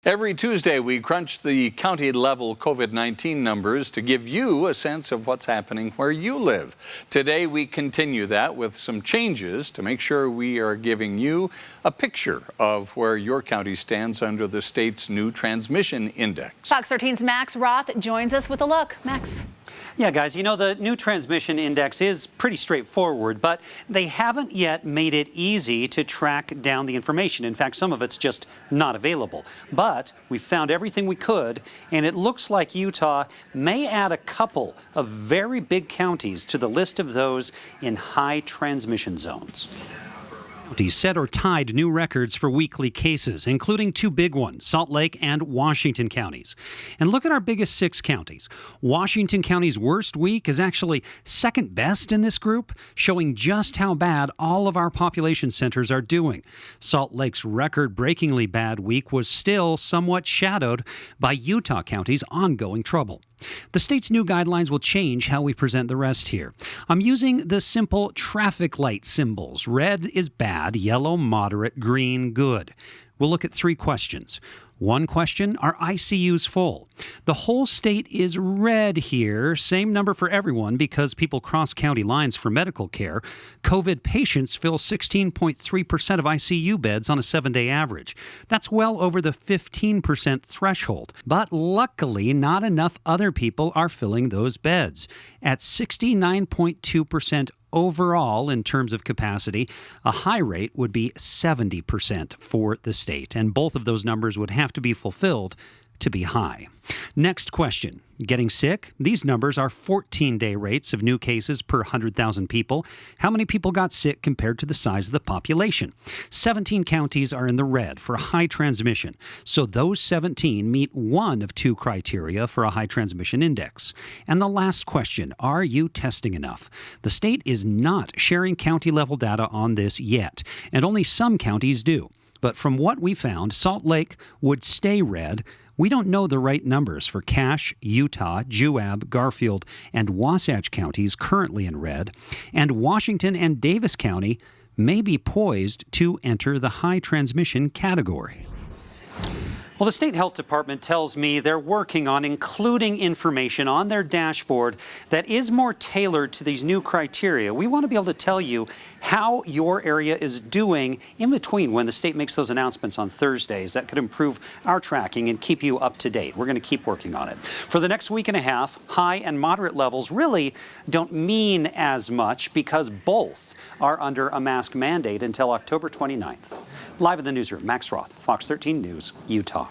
Every Tuesday, we crunch the county-level COVID-19 numbers to give you a sense of what's happening where you live. Today, we continue that with some changes to make sure we are giving you a picture of where your county stands under the state's new transmission index. Fox 13's Max Roth joins us with a look. Max. Yeah, guys, you know, the new transmission index is pretty straightforward, but they haven't yet made it easy to track down the information. In fact, some of it's just not available. But we found everything we could, and it looks like Utah may add a couple of very big counties to the list of those in high transmission zones. Counties set or tied new records for weekly cases, including two big ones, Salt Lake and Washington counties. And look at our biggest six counties. Washington County's worst week is actually second best in this group, showing just how bad all of our population centers are doing. Salt Lake's record-breakingly bad week was still somewhat shadowed by Utah County's ongoing trouble. The state's new guidelines will change how we present the rest here. I'm using the simple traffic light symbols. Red is bad, yellow moderate, green good. We'll look at three questions. One question, are ICUs full? The whole state is red here, same number for everyone because people cross county lines for medical care. COVID patients fill 16.3% of ICU beds on a 7-day average. That's well over the 15% threshold. But luckily, not enough other people are filling those beds. At 69.2% overall, in terms of capacity, a high rate would be 70% for the state, and both of those numbers would have to be fulfilled to be high. Next question. Getting sick? These numbers are 14-day rates of new cases per 100,000 people. How many people got sick compared to the size of the population? 17 counties are in the red for high transmission, so those 17 meet one of two criteria for a high transmission index. And the last question, are you testing enough? The state is not sharing county-level data on this yet, and only some counties do. But from what we found, Salt Lake would stay red. We don't know the right numbers for Cache, Utah, Juab, Garfield, and Wasatch counties currently in red, and Washington and Davis County may be poised to enter the high transmission category. Well, the State Health Department tells me they're working on including information on their dashboard that is more tailored to these new criteria. We want to be able to tell you how your area is doing in between when the state makes those announcements on Thursdays. That could improve our tracking and keep you up to date. We're going to keep working on it. For the next week and a half, high and moderate levels really don't mean as much because both are under a mask mandate until October 29th. Live in the newsroom, Max Roth, Fox 13 News, Utah.